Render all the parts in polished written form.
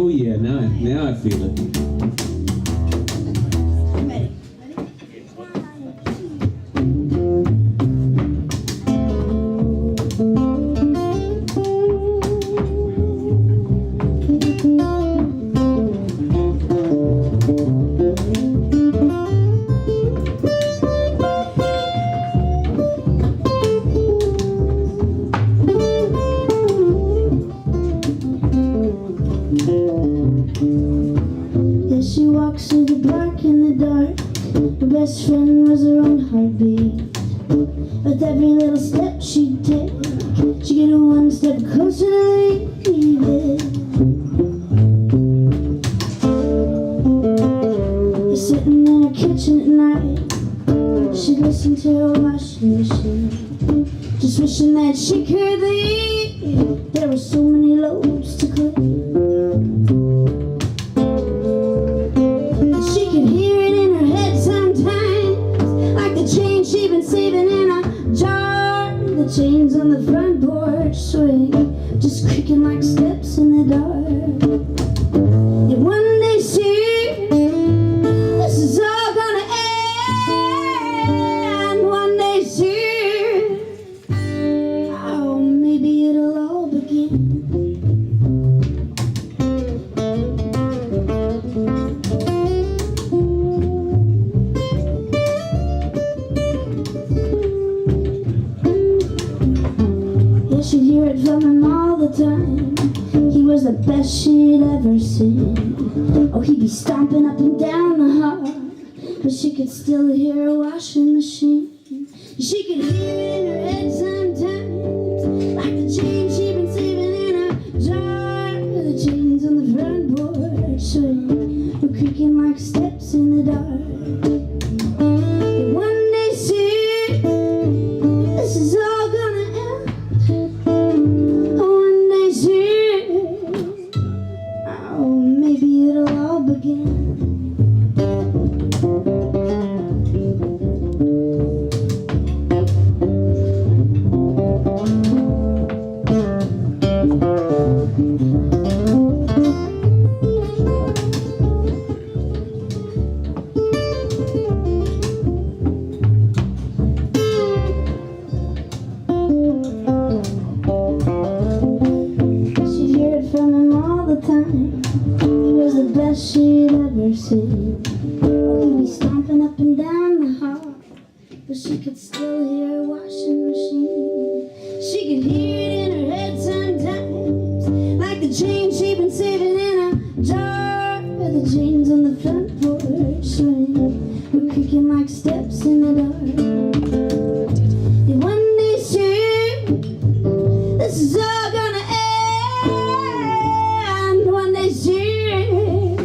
yeah, now I feel it. She walks through the park in the dark. Her best friend was her own heartbeat. With every little step she'd take, she'd get one step closer to leaving. He's sitting in her kitchen at night. She'd listen to her washing machine, just wishing that she could leave. There were so many loads to clean. Chains on the front porch swing, just creaking like steps in the dark. And one day soon, this is all gonna end. One day soon, oh, maybe it'll all begin. She'd hear it from him all the time. He was the best she'd ever seen. Oh, he'd be stomping up and down the hall, but she could still hear a washing machine. She could hear it in her head sometimes, like the chains she'd been saving in a jar. The chains on the front porch swing were creaking like steps in the dark. And one day soon, this is all gonna end. Maybe it'll all begin. She'd hear it from him all the time. The best she'd ever seen. Oh, he'd be stomping up and down the hall, but she could still hear a washing machine. She could hear it in her head sometimes, like the chains she'd been saving in a jar. The chains on the front porch swing were creaking like steps in the dark. And one day soon, this is all gonna end. One day soon,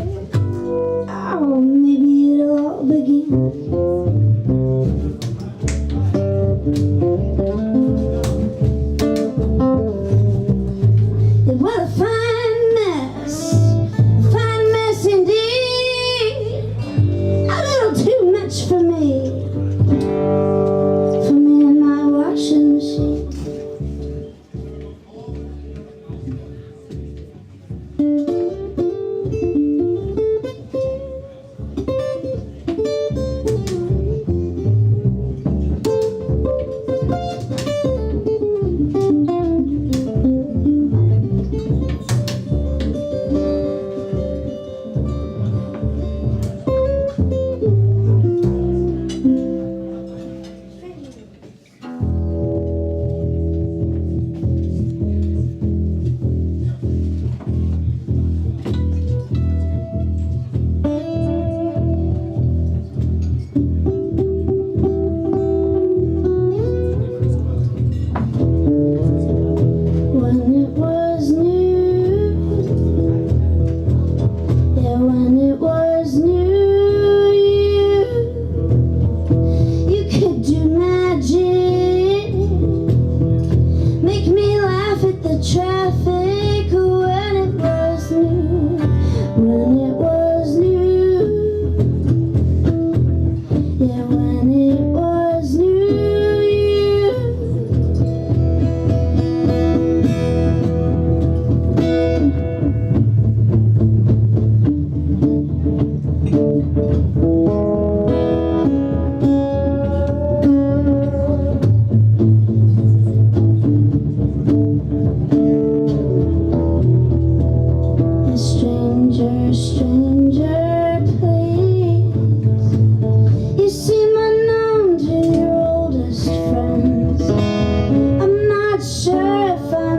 oh, maybe it'll all begin. It was a fine mess indeed. A little too much for me and my washing machine.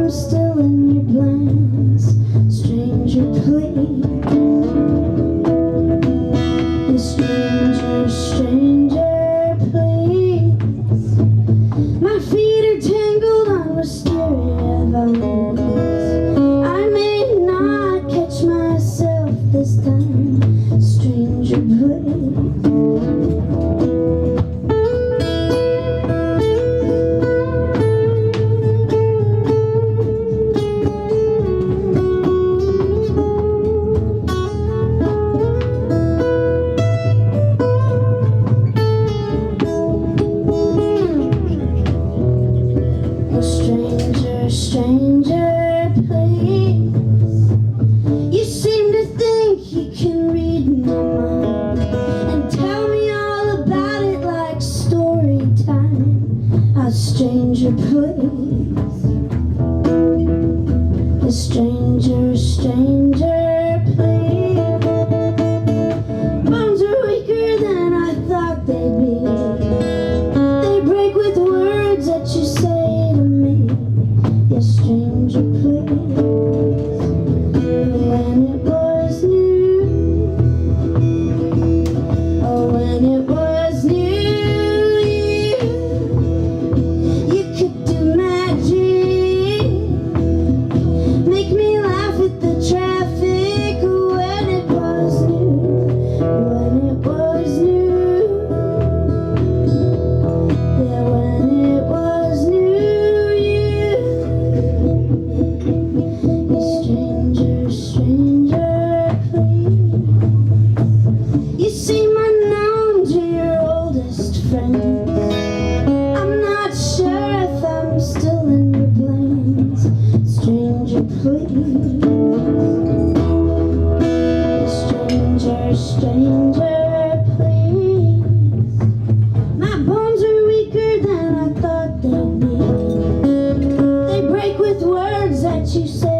I'm still in your plans. Stranger, please. Stranger, stranger, please. My feet are tangled on wisteria vines. I may not catch myself this time. Stranger, please. Stranger, stranger, please. You seem to think you can read my mind and tell me all about it like story time. A stranger, please. A stranger, stranger, please. Bones are weaker than I thought they'd be. They break with words that you say. Stranger, please. When it was new, oh, when it was new, you could do magic, make me laugh at the traffic. When it was new, when it was new, yeah, when it was new. Stranger, stranger, please. You seem unknown to your oldest friends. I'm not sure if I'm still in your plans. Stranger, please. Stranger, stranger, please. My bones are weaker than I thought they'd be. They break with words that you say.